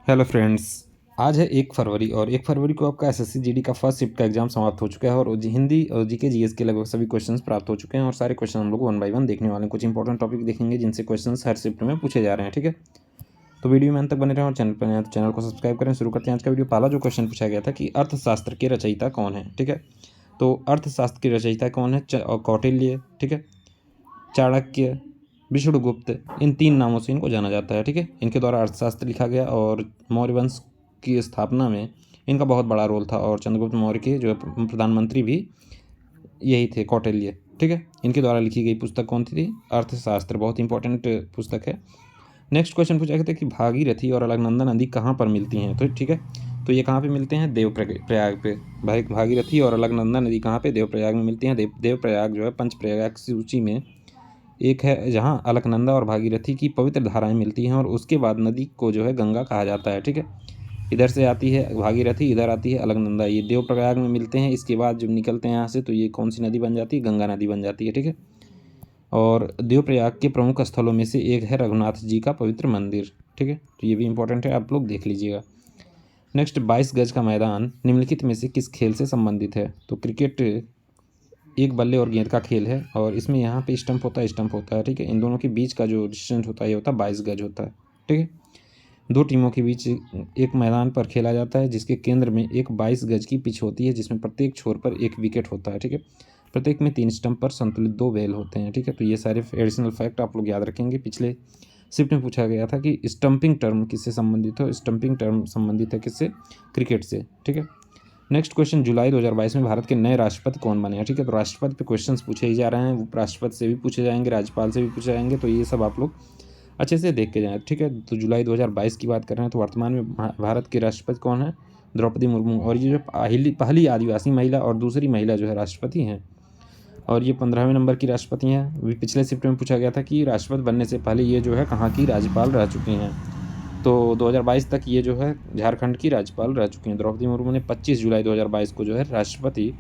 Hello friends. आज है 1 फरवरी और 1 फरवरी को आपका एसएससी जीडी का फर्स्ट शिफ्ट का एग्जाम समाप्त हो चुका है और हिंदी और जीके जीएस के लगभग सभी क्वेश्चंस प्राप्त हो चुके हैं और सारे क्वेश्चन हम लोग 1 बाय 1 देखने वाले हैं। कुछ इंपॉर्टेंट टॉपिक देखेंगे जिनसे क्वेश्चंस हर शिफ्ट में पूछे जा रहे हैं। ठीक है, तो वीडियो में अंत तक बने रहें और चैनल पर नए हैं तो चैनल को सब्सक्राइब करें। शुरू करते हैं आज का वीडियो। पहला जो क्वेश्चन पूछा गया था कि अर्थशास्त्र के रचयिता कौन है। ठीक है, तो अर्थशास्त्र के रचयिता कौन है? कौटिल्य, ठीक है, चाणक्य, विष्णुगुप्त, इन 3 नामों से इनको जाना जाता है। ठीक है, इनके द्वारा अर्थशास्त्र लिखा गया और मौर्य वंश की स्थापना में इनका बहुत बड़ा रोल था और चंद्रगुप्त मौर्य के जो प्रधानमंत्री भी यही थे, कौटिल्य। ठीक है, इनके द्वारा लिखी गई पुस्तक कौन सी थी? अर्थशास्त्र। बहुत इंपॉर्टेंट पुस्तक है। नेक्स्ट क्वेश्चन पूछा गया था कि भागीरथी और अलकनंदा नदी कहाँ पर मिलती हैं। तो ठीक है, तो ये कहाँ पे मिलते हैं? देवप्रयाग पे। भागीरथी और अलकनंदा नदी कहाँ पे? देवप्रयाग में मिलती हैं। देवप्रयाग जो है पंचप्रयाग की सूची में एक है, जहाँ अलकनंदा और भागीरथी की पवित्र धाराएं मिलती हैं और उसके बाद नदी को जो है गंगा कहा जाता है। ठीक है, इधर से आती है भागीरथी, इधर आती है अलकनंदा, ये देवप्रयाग में मिलते हैं। इसके बाद जब निकलते हैं यहाँ से तो ये कौन सी नदी बन जाती है? गंगा नदी बन जाती है। ठीक है, और देवप्रयाग के प्रमुख स्थलों में से एक है रघुनाथ जी का पवित्र मंदिर। ठीक है, तो ये भी इंपॉर्टेंट है, आप लोग देख लीजिएगा। नेक्स्ट, 22 गज का मैदान निम्नलिखित में से किस खेल से संबंधित है? तो क्रिकेट एक बल्ले और गेंद का खेल है और इसमें यहाँ पे स्टंप होता है। ठीक है, इन दोनों के बीच का जो डिस्टेंस होता है ये होता है 22 गज होता है। ठीक है, 2 टीमों के बीच एक मैदान पर खेला जाता है जिसके केंद्र में एक 22 गज की पिच होती है जिसमें प्रत्येक छोर पर एक विकेट होता है। ठीक है, प्रत्येक में 3 स्टंप पर संतुलित 2 बैल होते हैं। ठीक है, तो ये सारे एडिशनल फैक्ट आप लोग याद रखेंगे। पिछले शिफ्ट में पूछा गया था कि स्टंपिंग टर्म किससे संबंधित हो। स्टंपिंग टर्म संबंधित है किससे? क्रिकेट से। ठीक है, नेक्स्ट क्वेश्चन, जुलाई 2022 में भारत के नए राष्ट्रपति कौन बने हैं। ठीक है, तो राष्ट्रपति पे क्वेश्चंस पूछे ही जा रहे हैं, उपराष्ट्रपति से भी पूछे जाएंगे, राज्यपाल से भी पूछे जाएंगे, तो ये सब आप लोग अच्छे से देख के जाएं। ठीक है, तो जुलाई 2022 की बात कर रहे हैं तो वर्तमान में भारत के राष्ट्रपति कौन है? द्रौपदी मुर्मू। और ये जो पहली आदिवासी महिला और दूसरी महिला जो है राष्ट्रपति हैं और ये 15वें नंबर की राष्ट्रपति हैं। अभी पिछले शिफ्ट में पूछा गया था कि राष्ट्रपति बनने से पहले ये जो है कहाँ की राज्यपाल रह चुकी हैं। तो 2022 तक ये जो है झारखंड की राज्यपाल रह चुकी हैं। द्रौपदी मुर्मू ने 25 जुलाई 2022 को जो है राष्ट्रपति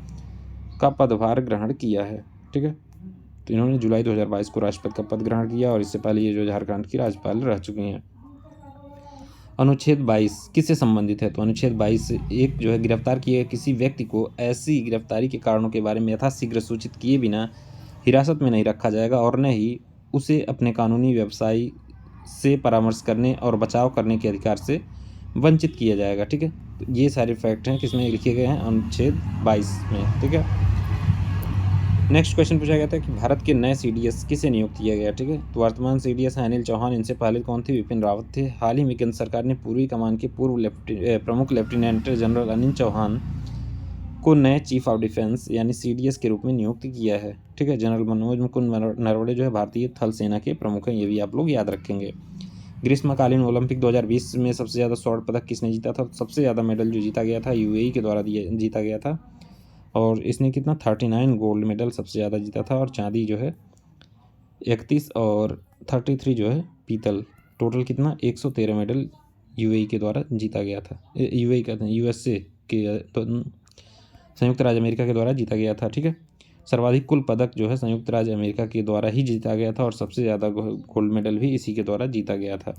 का पदभार ग्रहण किया है। ठीक है, तो इन्होंने जुलाई 2022 को राष्ट्रपति का पद ग्रहण किया और इससे पहले ये जो झारखंड की राज्यपाल रह चुकी हैं। अनुच्छेद 22 किससे संबंधित है? तो अनुच्छेद 22 एक जो है गिरफ्तार किए किसी व्यक्ति को ऐसी गिरफ्तारी के कारणों के बारे में यथाशीघ्र सूचित किए बिना हिरासत में नहीं रखा जाएगा और न ही उसे अपने कानूनी व्यवसाय से परामर्श करने और बचाव करने के अधिकार से वंचित किया जाएगा। ठीक है, तो ये सारे फैक्ट हैं किसमें लिखे गए हैं? अनुच्छेद 22 में। ठीक है, नेक्स्ट क्वेश्चन पूछा गया था कि भारत के नए सीडीएस किसे नियुक्त किया गया। ठीक है, तो वर्तमान सीडीएस है अनिल चौहान। इनसे पहले कौन थे? विपिन रावत थे। हाल ही में केंद्र सरकार ने पूर्वी कमान के पूर्व प्रमुख लेफ्टिनेंट जनरल अनिल चौहान को नए चीफ ऑफ डिफेंस यानी सीडीएस के रूप में नियुक्त किया है। ठीक है, जनरल मनोज मुकुंद नरवणे जो है भारतीय थल सेना के प्रमुख हैं, ये भी आप लोग याद रखेंगे। ग्रीष्मकालीन ओलंपिक 2020 में सबसे ज़्यादा स्वर्ण पदक किसने जीता था? सबसे ज़्यादा मेडल जो जीता गया था यूएई के द्वारा जीता गया था और इसने कितना 39 गोल्ड मेडल सबसे ज़्यादा जीता था और चांदी जो है 31 और 33 जो है पीतल। टोटल कितना? 113 मेडल यूएई के द्वारा जीता गया था। यूएई का यूएसए के तो संयुक्त राज्य अमेरिका के द्वारा जीता गया था। ठीक है, सर्वाधिक कुल पदक जो है संयुक्त राज्य अमेरिका के द्वारा ही जीता गया था और सबसे ज़्यादा गोल्ड मेडल भी इसी के द्वारा जीता गया था।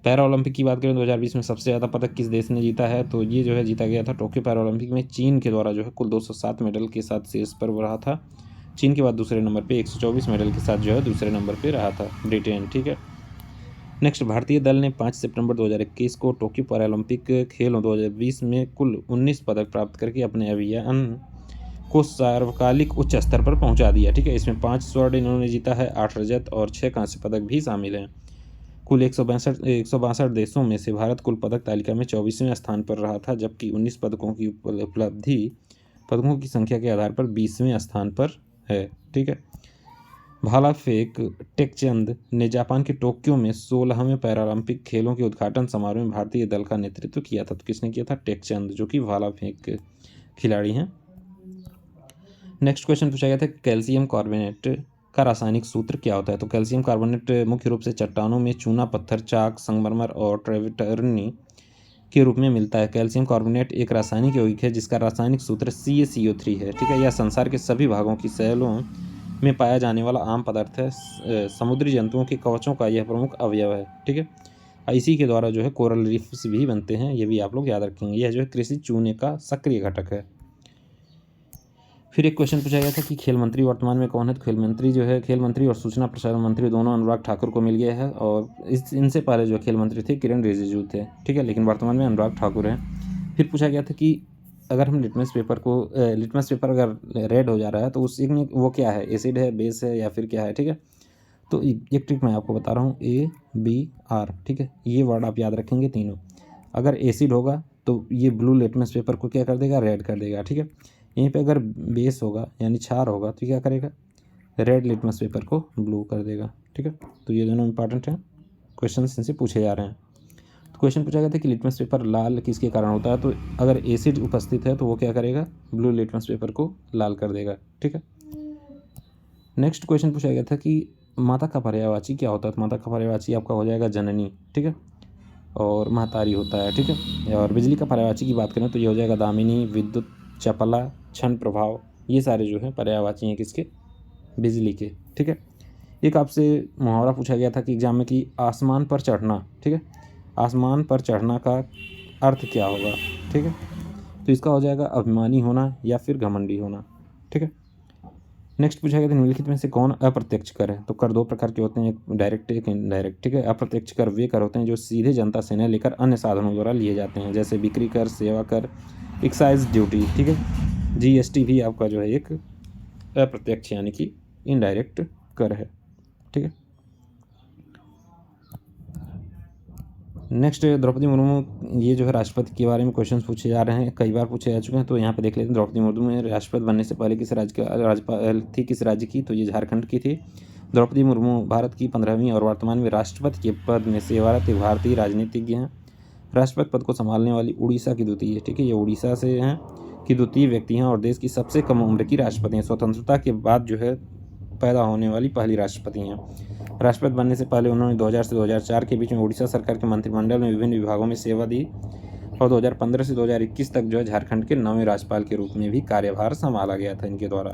पैरा ओलंपिक की बात करें 2020 में सबसे ज़्यादा पदक किस देश ने जीता है? तो ये जो है जीता गया था टोक्यो पैरा ओलंपिक में चीन के द्वारा जो है कुल 207 मेडल के साथ शीर्ष पर रहा था। चीन के बाद दूसरे नंबर पे 124 मेडल के साथ जो है दूसरे नंबर पे रहा था ब्रिटेन। ठीक है, नेक्स्ट, भारतीय दल ने 5 सितंबर 2021 को टोक्यो पैरा ओलंपिक खेलों 2020 में कुल 19 पदक प्राप्त करके अपने अभियान को सार्वकालिक उच्च स्तर पर पहुंचा दिया। ठीक है, इसमें 5 स्वर्ण इन्होंने जीता है, 8 रजत और 6 कांस्य पदक भी शामिल हैं। कुल 162 देशों में से भारत कुल पदक तालिका में 24वें स्थान पर रहा था जबकि 19 पदकों की उपलब्धि पदकों की संख्या के आधार पर 20वें स्थान पर है। ठीक है, भाला फेंक टेकचंद ने जापान के टोक्यो में 16वें पैरालंपिक खेलों के उद्घाटन समारोह में भारतीय दल का नेतृत्व किया था। तो किसने किया था? टेकचंद, जो कि भाला फेंक खिलाड़ी हैं। नेक्स्ट क्वेश्चन पूछा गया था कैल्शियम कार्बोनेट का रासायनिक सूत्र क्या होता है? तो कैल्शियम कार्बोनेट मुख्य रूप से चट्टानों में चूना पत्थर, चाक, संगमरमर और ट्रेविटर्नी के रूप में मिलता है। कैल्शियम कार्बोनेट एक रासायनिक यौगिक है जिसका रासायनिक सूत्र CaCO3 है। ठीक है, यह संसार के सभी भागों की सेलों में पाया जाने वाला आम पदार्थ है। समुद्री जंतुओं के कवचों का यह प्रमुख अवयव है। ठीक है, इसी के द्वारा जो है कोरल रीफ्स भी बनते हैं, ये भी आप लोग याद रखेंगे। यह जो है कृषि चूने का सक्रिय घटक है। फिर एक क्वेश्चन पूछा गया था कि खेल मंत्री वर्तमान में कौन है। तो खेल मंत्री जो है, खेल मंत्री और सूचना प्रसारण मंत्री दोनों अनुराग ठाकुर को मिल गया है, और इनसे पहले जो खेल मंत्री थे किरण रिजिजू थे, ठीक है, लेकिन वर्तमान में अनुराग ठाकुर हैं। फिर पूछा गया था कि अगर हम लिटमस पेपर अगर रेड हो जा रहा है तो उस में वो क्या है, एसिड है, बेस है, या फिर क्या है, ठीक है। तो एक ट्रिक मैं आपको बता रहा हूँ, ABR, ठीक है, ये वर्ड आप याद रखेंगे तीनों। अगर एसिड होगा तो ये ब्लू लिटमस पेपर को क्या कर देगा, रेड कर देगा, ठीक है। यहीं पे अगर बेस होगा यानी क्षार होगा तो क्या करेगा, रेड लिटमस पेपर को ब्लू कर देगा, ठीक है। तो ये दोनों इंपॉर्टेंट हैं, क्वेश्चन इनसे पूछे जा रहे हैं। तो क्वेश्चन पूछा गया था कि लिटमस पेपर लाल किसके कारण होता है। तो अगर एसिड उपस्थित है तो वो क्या करेगा, ब्लू लिटमस पेपर को लाल कर देगा, ठीक है। नेक्स्ट क्वेश्चन पूछा गया था कि माता का पर्यायवाची क्या होता है। तो माता का पर्यायवाची आपका हो जाएगा जननी, ठीक है, और महतारी होता है, ठीक है। और बिजली का पर्यायवाची की बात करें तो ये हो जाएगा दामिनी, विद्युत, चपला, क्षण प्रभाव, ये सारे जो हैं पर्यायवाची हैं किसके, बिजली के, ठीक है। एक आपसे मुहावरा पूछा गया था कि एग्जाम में कि आसमान पर चढ़ना, ठीक है, आसमान पर चढ़ना का अर्थ क्या होगा, ठीक है। तो इसका हो जाएगा अभिमानी होना या फिर घमंडी होना, ठीक है। नेक्स्ट पूछा गया था निम्नलिखित में से कौन अप्रत्यक्ष कर है। तो कर दो प्रकार के होते हैं, एक डायरेक्ट, एक इनडायरेक्ट, ठीक है। अप्रत्यक्ष कर वे कर होते हैं जो सीधे जनता से न लेकर अन्य साधनों द्वारा लिए जाते हैं, जैसे बिक्री कर, सेवा कर, एक्साइज ड्यूटी, ठीक है। GST भी आपका जो है एक अप्रत्यक्ष यानी कि इनडायरेक्ट कर है, ठीक है। नेक्स्ट द्रौपदी मुर्मू, ये जो है राष्ट्रपति के बारे में क्वेश्चन पूछे जा रहे हैं, कई बार पूछे जा चुके हैं। तो यहाँ पे देख लेते हैं, द्रौपदी मुर्मू में राष्ट्रपति बनने से पहले किस राज्य का राज्यपाल थी, किस राज्य की। तो ये झारखंड की थी। द्रौपदी मुर्मू भारत की 15वीं और वर्तमान में राष्ट्रपति के पद में सेवारत भारतीय राजनीतिज्ञ हैं। राष्ट्रपति पद को संभालने वाली उड़ीसा की द्वितीय, ठीक है, ये उड़ीसा से हैं, की द्वितीय व्यक्ति हैं और देश की सबसे कम उम्र की राष्ट्रपति हैं। स्वतंत्रता के बाद जो है पैदा होने वाली पहली राष्ट्रपति हैं। राष्ट्रपति बनने से पहले उन्होंने 2000 से 2004 के बीच में उड़ीसा सरकार के मंत्रिमंडल में विभिन्न विभागों में सेवा दी, और 2015 से 2021 तक जो है झारखंड के 9वें राज्यपाल के रूप में भी कार्यभार संभाला गया था इनके द्वारा।